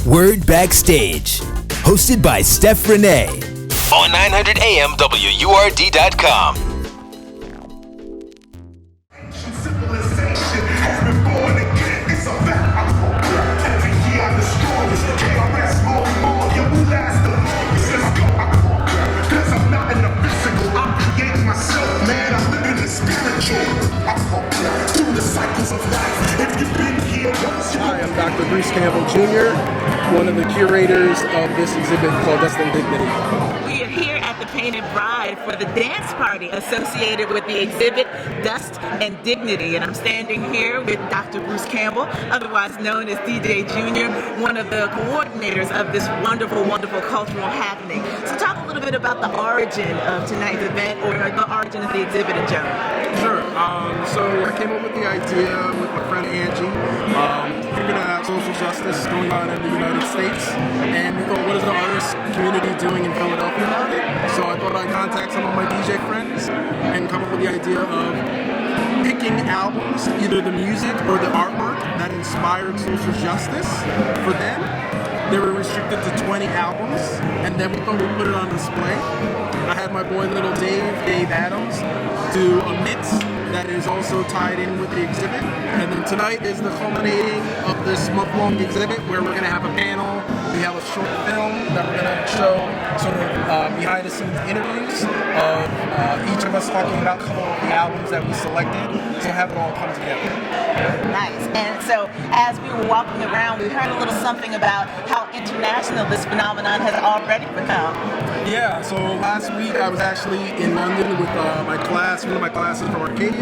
WURD Backstage, hosted by Steph Renée on 900 AM WURD.com. Civilization has been born again. It's a fact. Every year I destroy this. KRS more. You will last the longest. Let's go. Cause I'm not in the physical. I'm creating myself, man. I'm living in spiritual. Through the cycles of life. If you've been here once, Hi, I'm Dr. Campbell Jr., one of the curators of this exhibit called Dust and Dignity. We are here at the Painted Bride for the dance party associated with the exhibit Dust and Dignity. And I'm standing here with Dr. Bruce Campbell, otherwise known as DJ Jr., one of the coordinators of this wonderful, wonderful cultural happening. So talk a little bit about the origin of tonight's event, or the origin of the exhibit in general. Sure. So I came up with the idea with my friend Angie. Figuring out social justice going on in the United States, and we thought, what is the artist community doing in Philadelphia about it? So I thought I'd contact some of my DJ friends and come up with the idea of picking albums, either the music or the artwork that inspired social justice for them. They were restricted to 20 albums, and then we thought we'd put it on display. I had my boy little Dave Adams, do a mix that is also tied in with the exhibit. And then tonight is the culminating of this month-long exhibit where we're going to have a panel. We have a short film that we're going to show sort of behind-the-scenes interviews of each of us talking about a couple of the albums that we selected to have it all come together. Nice. And so as we were walking around, we heard a little something about how international this phenomenon has already become. Yeah, so last week I was actually in London with my class, one of my classes from Arcadia,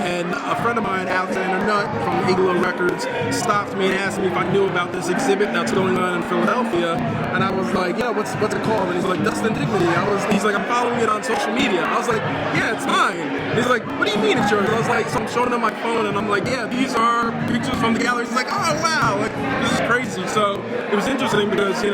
and a friend of mine, Alexander Nutt from Igloo Records, stopped me and asked me if I knew about this exhibit that's going on in Philadelphia, and I was like, yeah, what's it called? And he's like, Dust and Dignity. He's like, I'm following it on social media. I was like, yeah, it's mine. And he's like, what do you mean it's yours? I was like, so I'm showing him my phone, and I'm like, yeah, these are pictures from the gallery. He's like, oh wow, like this is crazy. So it was interesting because you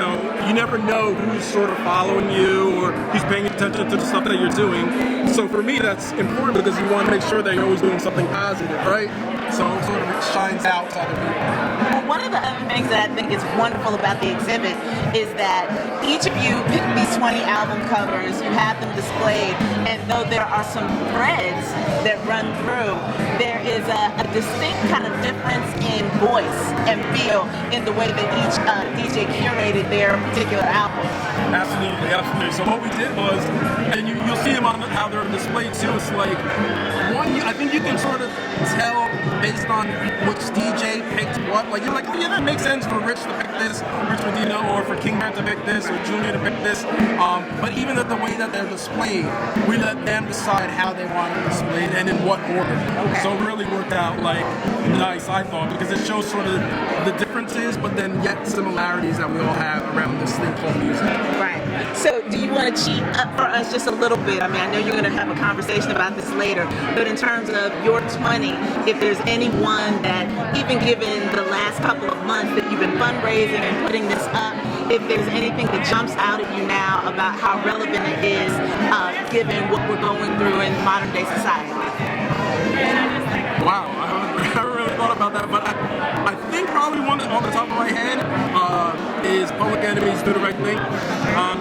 never know who's sort of following you or who's paying attention to the stuff that you're doing. So for me, that's important because you want to make sure that you're always doing something positive, right? So sort of it shines out to other people. Well, one of the other things that I think is wonderful about the exhibit is that each of you picked these 20 album covers, you have them displayed, and though there are some threads that run through, there is a distinct kind of difference in voice and feel in the way that each DJ curated their particular album. Absolutely. So what we did was, and you'll see them on how they're displayed too, it's like, I think you can sort of tell based on which DJ picked what. Like, you're like, oh yeah, that makes sense for Rich to pick this, Rich Medina, or for King Bear to pick this, or Junior to pick this. But even the way that they're displayed, we let them decide how they want it displayed and in what order. Okay. So it really worked out like nice, I thought, because it shows sort of the differences, but then yet similarities that we all have around this thing called music. Right. So do you want to cheat up for us just a little bit? I mean, I know you're going to have a conversation about this later, but in terms of your 20, if there's anyone that, even given the last couple of months that you've been fundraising and putting this up, if there's anything that jumps out at you now about how relevant it is given what we're going through in modern day society. Wow, I haven't really thought about that, but I think probably one off the top of my head is Public Enemy's Do the Right Thing.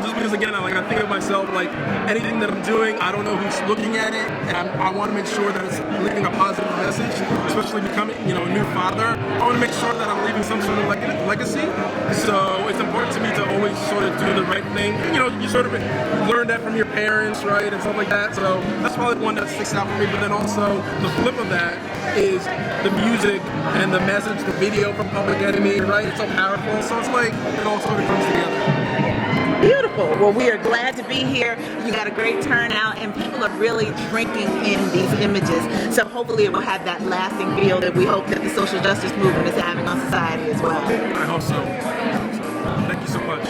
Just because, again, I think of myself, like, anything that I'm doing, I don't know who's looking at it, and I want to make sure that it's leaving a positive message, especially becoming, a new father. I want to make sure that I'm leaving some sort of legacy. So it's important to me to always sort of do the right thing. You sort of learn that from your parents, right, and stuff like that. So that's probably one that sticks out for me. But then also the flip of that is the music and the message, the video from Public Enemy, right? It's so powerful. So it's like it all sort of comes together. Beautiful. Well, we are glad to be here. You got a great turnout, and people are really drinking in these images. So hopefully it will have that lasting feel that we hope that the social justice movement is having on society as well. I hope so. Thank you so much.